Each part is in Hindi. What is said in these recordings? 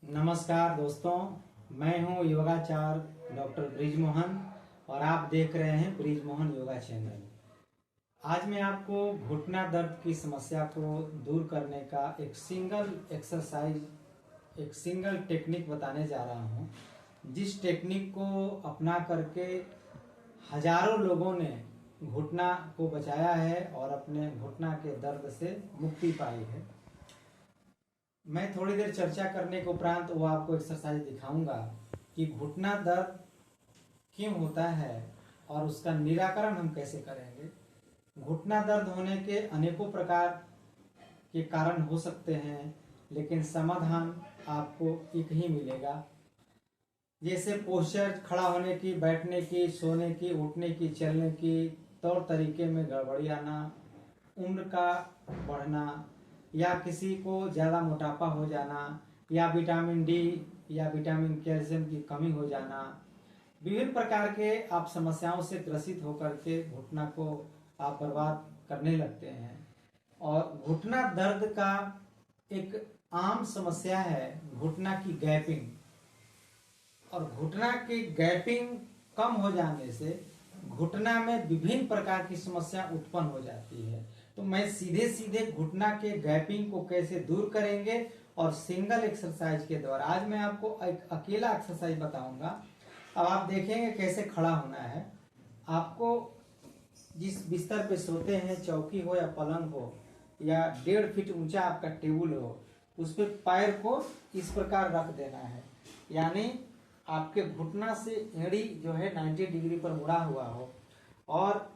नमस्कार दोस्तों, मैं हूं योगाचार्य डॉक्टर ब्रिजमोहन और आप देख रहे हैं ब्रिजमोहन योगा चैनल। आज मैं आपको घुटना दर्द की समस्या को दूर करने का एक सिंगल एक्सरसाइज, एक सिंगल टेक्निक बताने जा रहा हूं, जिस टेक्निक को अपना करके हजारों लोगों ने घुटना को बचाया है और अपने घुटना के दर्द से मुक्ति पाई है। मैं थोड़ी देर चर्चा करने के उपरांत वो आपको एक्सरसाइज दिखाऊंगा कि घुटना दर्द क्यों होता है और उसका निराकरण हम कैसे करेंगे। घुटना दर्द होने के अनेकों प्रकार के कारण हो सकते हैं, लेकिन समाधान आपको एक ही मिलेगा। जैसे पोस्चर, खड़ा होने की, बैठने की, सोने की, उठने की, चलने की तौर तरीके में गड़बड़ी आना, उम्र का बढ़ना, या किसी को ज़्यादा मोटापा हो जाना, या विटामिन डी या विटामिन कैल्शियम की कमी हो जाना, विभिन्न प्रकार के आप समस्याओं से ग्रसित होकर के घुटना को आप बर्बाद करने लगते हैं। और घुटना दर्द का एक आम समस्या है घुटना की गैपिंग, और घुटना की गैपिंग कम हो जाने से घुटना में विभिन्न प्रकार की समस्या उत्पन्न हो जाती है। तो मैं सीधे सीधे घुटना के गैपिंग को कैसे दूर करेंगे और सिंगल एक्सरसाइज के द्वारा, आज मैं आपको एक अकेला एक्सरसाइज बताऊंगा। अब आप देखेंगे कैसे खड़ा होना है। आपको जिस बिस्तर पे सोते हैं, चौकी हो या पलंग हो या 1.5 फीट ऊंचा आपका टेबल हो, उस पर पैर को इस प्रकार रख देना है, यानी आपके घुटना से एड़ी जो है 90 डिग्री पर मुड़ा हुआ हो। और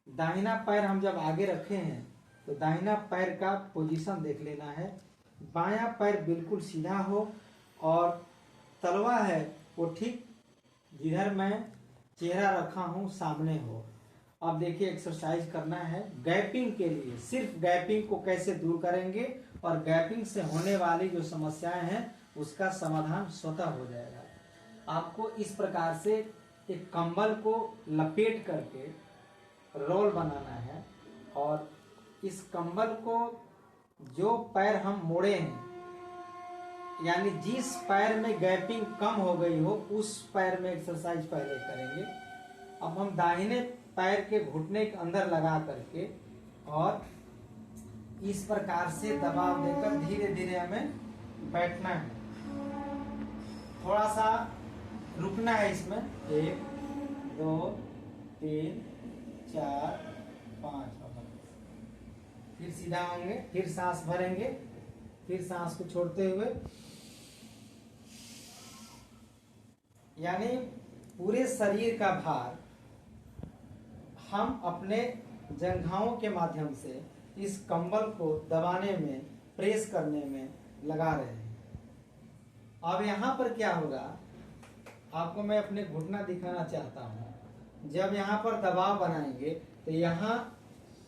दाहिना पैर हम जब आगे रखे हैं तो दाहिना पैर का पोजीशन देख लेना है। बायां पैर बिल्कुल सीधा हो और तलवा है वो ठीक जिधर मैं चेहरा रखा हूं सामने हो। अब देखिए एक्सरसाइज करना है गैपिंग के लिए। सिर्फ गैपिंग को कैसे दूर करेंगे और गैपिंग से होने वाली जो समस्याएं हैं उसका समाधान स्वतः हो जाएगा। आपको इस प्रकार से एक कंबल को लपेट करके रोल बनाना है, और इस कंबल को जो पैर हम मोड़े हैं, यानी जिस पैर में गैपिंग कम हो गई हो उस पैर में एक्सरसाइज पहले करेंगे। अब हम दाहिने पैर के घुटने के अंदर लगा करके और इस प्रकार से दबाव देकर धीरे धीरे हमें बैठना है। थोड़ा सा रुकना है इसमें, 1 2 3 4 5, फिर सीधा होंगे, फिर सांस भरेंगे, फिर सांस को छोड़ते हुए, यानी पूरे शरीर का भार हम अपने जंघाओं के माध्यम से इस कंबल को दबाने में, प्रेस करने में लगा रहे हैं। अब यहां पर क्या होगा, आपको मैं अपने घुटना दिखाना चाहता हूं। जब यहां पर दबाव बनाएंगे तो यहां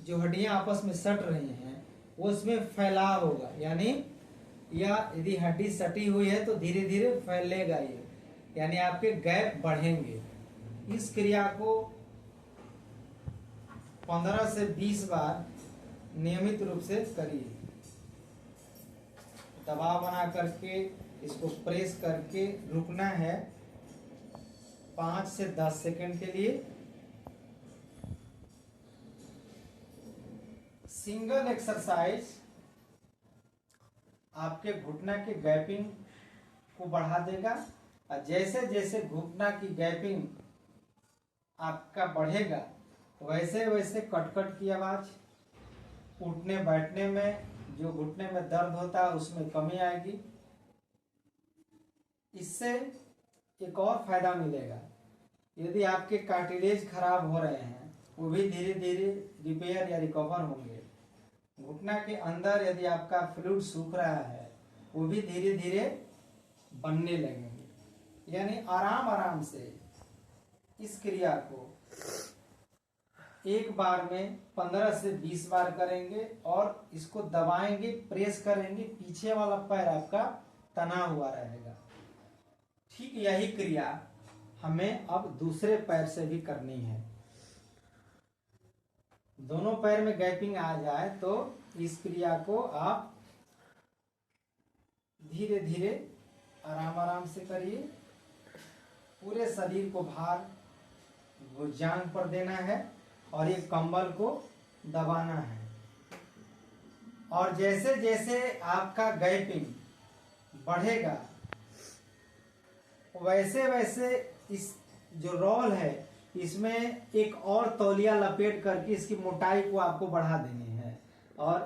जो हड्डियां आपस में सट रही हैं वो उसमें फैलाव होगा, यानी यदि हड्डी सटी हुई है तो धीरे धीरे फैलेगा ये, यानी आपके गैप बढ़ेंगे। इस क्रिया को 15 से 20 बार नियमित रूप से करिए। दबाव बना करके इसको प्रेस करके रुकना है 5 से 10 सेकंड के लिए। सिंगल एक्सरसाइज आपके घुटना के गैपिंग को बढ़ा देगा, और जैसे जैसे घुटना की गैपिंग आपका बढ़ेगा वैसे वैसे कटकट की आवाज, उठने बैठने में जो घुटने में दर्द होता है उसमें कमी आएगी। इससे एक और फायदा मिलेगा, यदि आपके कार्टिलेज खराब हो रहे हैं वो भी धीरे धीरे रिपेयर या रिकवर होंगे। घुटना के अंदर यदि आपका फ्लूइड सूख रहा है वो भी धीरे धीरे बनने लगेंगे। यानी आराम आराम से इस क्रिया को एक बार में 15 से 20 बार करेंगे और इसको दबाएंगे, प्रेस करेंगे, पीछे वाला पैर आपका तना हुआ रहेगा। ठीक यही क्रिया हमें अब दूसरे पैर से भी करनी है। दोनों पैर में गैपिंग आ जाए तो इस क्रिया को आप धीरे धीरे आराम आराम से करिए। पूरे शरीर को भार जांघ पर देना है और ये कंबल को दबाना है। और जैसे जैसे आपका गैपिंग बढ़ेगा वैसे वैसे इस जो रोल है इसमें एक और तौलिया लपेट करके इसकी मोटाई को आपको बढ़ा देनी है। और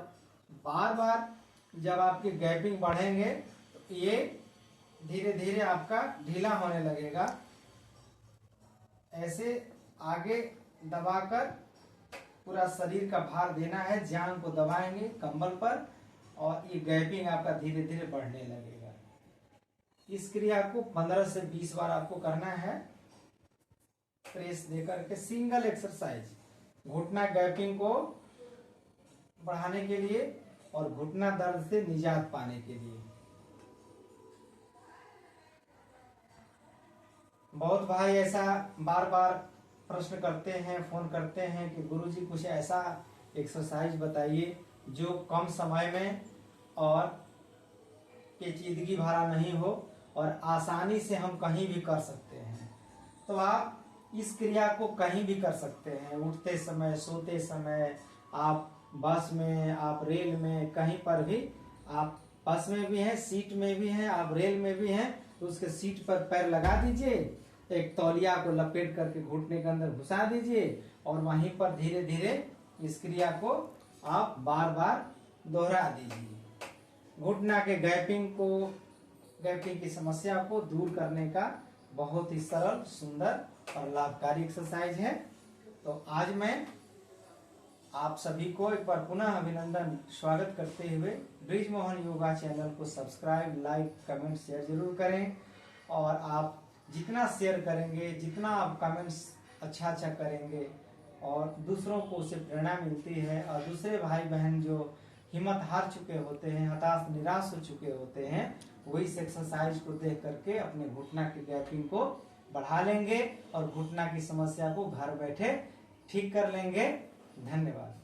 बार बार जब आपके गैपिंग बढ़ेंगे तो ये धीरे धीरे आपका ढीला होने लगेगा। ऐसे आगे दबाकर पूरा शरीर का भार देना है, जांघ को दबाएंगे कंबल पर और ये गैपिंग आपका धीरे धीरे बढ़ने लगेगा। इस क्रिया को 15 से 20 बार आपको करना है, प्रेस देकर के। सिंगल एक्सरसाइज घुटना गैपिंग को बढ़ाने के लिए और घुटना दर्द से निजात पाने के लिए। बहुत भाई ऐसा बार बार प्रश्न करते हैं, फोन करते हैं कि गुरुजी कुछ ऐसा एक्सरसाइज बताइए जो कम समय में और पेचीदगी भरा नहीं हो और आसानी से हम कहीं भी कर सकते हैं। तो आप इस क्रिया को कहीं भी कर सकते हैं, उठते समय, सोते समय, आप बस में, आप रेल में, कहीं पर भी। आप बस में भी हैं, सीट में भी हैं, आप रेल में भी हैं तो उसके सीट पर पैर लगा दीजिए, एक तौलिया को लपेट करके घुटने के अंदर घुसा दीजिए और वहीं पर धीरे धीरे इस क्रिया को आप बार बार दोहरा दीजिए। घुटना के गैपिंग की समस्या को दूर करने का बहुत ही सरल, सुंदर और लाभकारी एक्सरसाइज है। तो आज मैं आप सभी को एक बार पुनः अभिनंदन स्वागत करते हुए ब्रिजमोहन योगा चैनल को सब्सक्राइब, लाइक, कमेंट, शेयर जरूर करें। और आप जितना शेयर करेंगे, जितना आप कमेंट्स अच्छा करेंगे और दूसरों को उससे प्रेरणा मिलती है और दूसरे भाई बहन जो हिम्मत हार चुके होते हैं, हताश निराश हो चुके होते हैं, वो इस एक्सरसाइज को देख करके अपने घुटना की गैपिंग को बढ़ा लेंगे और घुटना की समस्या को घर बैठे ठीक कर लेंगे। धन्यवाद।